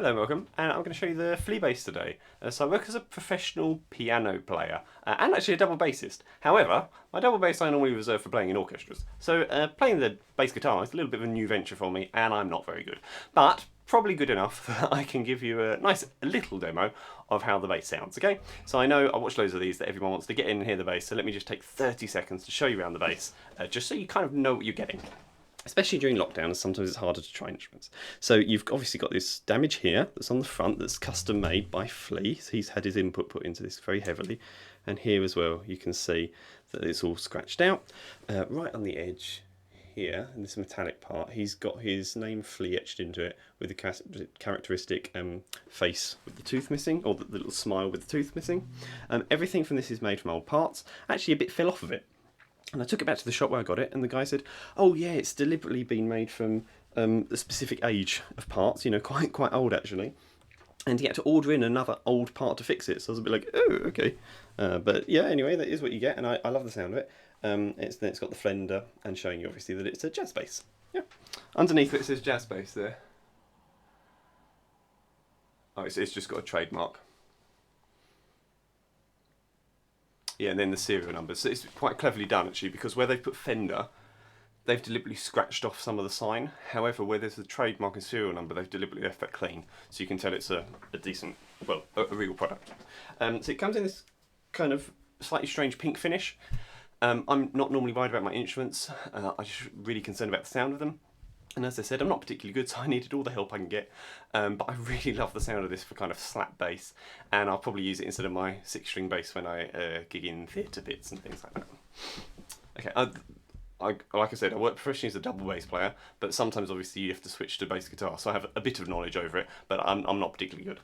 Hello, welcome, and I'm going to show you the Flea Bass today. So I work as a professional piano player, and actually a double bassist. However, my double bass I normally reserve for playing in orchestras. So playing the bass guitar is a little bit of a new venture for me, and I'm not very good. But probably good enough that I can give you a nice little demo of how the bass sounds, okay? So I know I watch loads of these that everyone wants to get in and hear the bass, so let me just take 30 seconds to show you around the bass, just so you kind of know what you're getting. Especially during lockdown, as sometimes it's harder to try instruments. So you've obviously got this damage here that's on the front that's custom made by Flea. So he's had his input put into this very heavily. And here as well, you can see that it's all scratched out. Right on the edge here, in this metallic part, he's got his name Flea etched into it with the characteristic face with the tooth missing, or the little smile with the tooth missing. Everything from this is made from old parts. Actually, a bit fell off of it. And I took it back to the shop where I got it, and the guy said, "Oh yeah, it's deliberately been made from the specific age of parts, you know, quite old actually." And he had to order in another old part to fix it. So I was a bit like, "Oh, okay." But yeah, anyway, that is what you get, and I love the sound of it. It's got the Fender, and showing you obviously that it's a jazz bass. Yeah. Underneath it says jazz bass there. Oh, it's just got a trademark. Yeah, and then the serial numbers. So it's quite cleverly done actually, because where they've put Fender, they've deliberately scratched off some of the sign. However, where there's the trademark and serial number, they've deliberately left that clean, so you can tell it's a decent, well, a real product. So it comes in this kind of slightly strange pink finish. I'm not normally worried about my instruments. I'm just really concerned about the sound of them. And as I said, I'm not particularly good, so I needed all the help I can get. But I really love the sound of this for kind of slap bass, and I'll probably use it instead of my 6-string bass when I gig in theatre bits and things like that. Okay, like I said, I work professionally as a double bass player, but sometimes obviously you have to switch to bass guitar, so I have a bit of knowledge over it, but I'm not particularly good.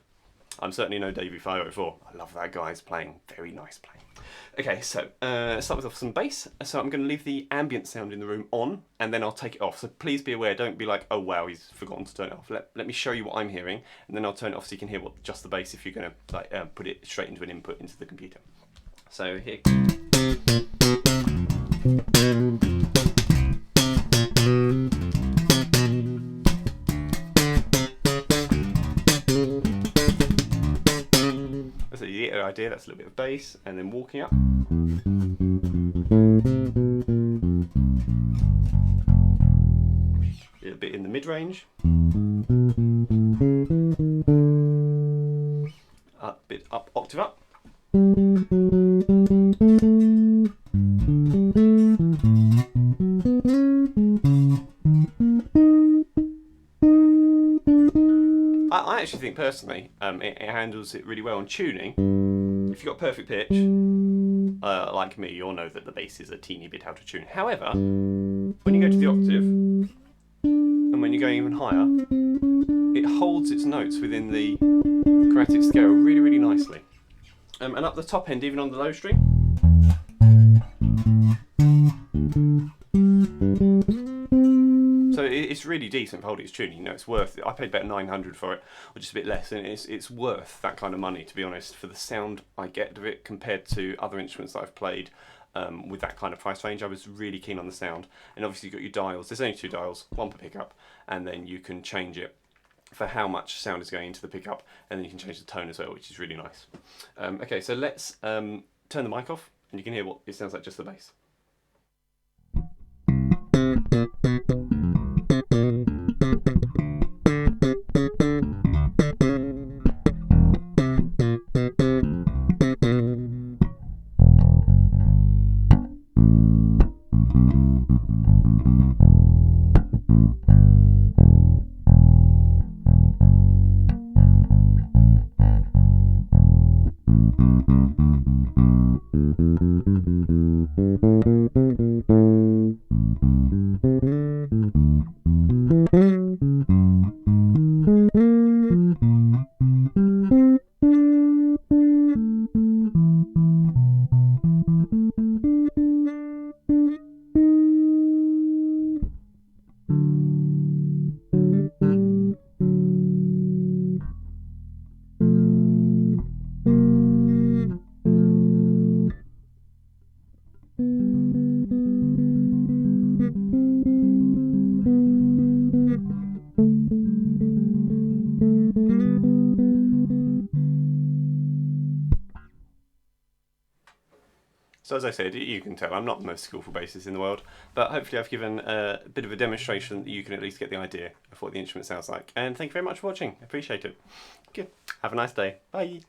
I'm certainly no Davey 504. I love that guy's playing, very nice playing. Okay, so start with some bass. So I'm going to leave the ambient sound in the room on, and then I'll take it off. So please be aware, don't be like, oh wow, he's forgotten to turn it off. Let me show you what I'm hearing, and then I'll turn it off so you can hear just the bass if you're going to like put it straight into an input into the computer. So here. So you get the idea, that's a little bit of bass, and then walking up. A little bit in the mid-range. A bit up, octave up. I actually think personally it handles it really well on tuning. If you've got perfect pitch, like me, you'll know that the bass is a teeny bit out of tune. However, when you go to the octave, and when you're going even higher, it holds its notes within the chromatic scale really, really nicely. And up the top end, even on the low string. So it's really decent for holding its tuning. You know, it's worth it. I paid about 900 for it, or just a bit less, and it's worth that kind of money, to be honest, for the sound I get of it compared to other instruments that I've played with that kind of price range. I was really keen on the sound, and obviously you've got your dials. There's only 2 dials, one per pickup, and then you can change it for how much sound is going into the pickup, and then you can change the tone as well, which is really nice. Okay, so let's turn the mic off, and you can hear what it sounds like, just the bass. So as I said, you can tell I'm not the most skillful bassist in the world, but hopefully I've given a bit of a demonstration that you can at least get the idea of what the instrument sounds like. And thank you very much for watching. Appreciate it. Good. Have a nice day. Bye.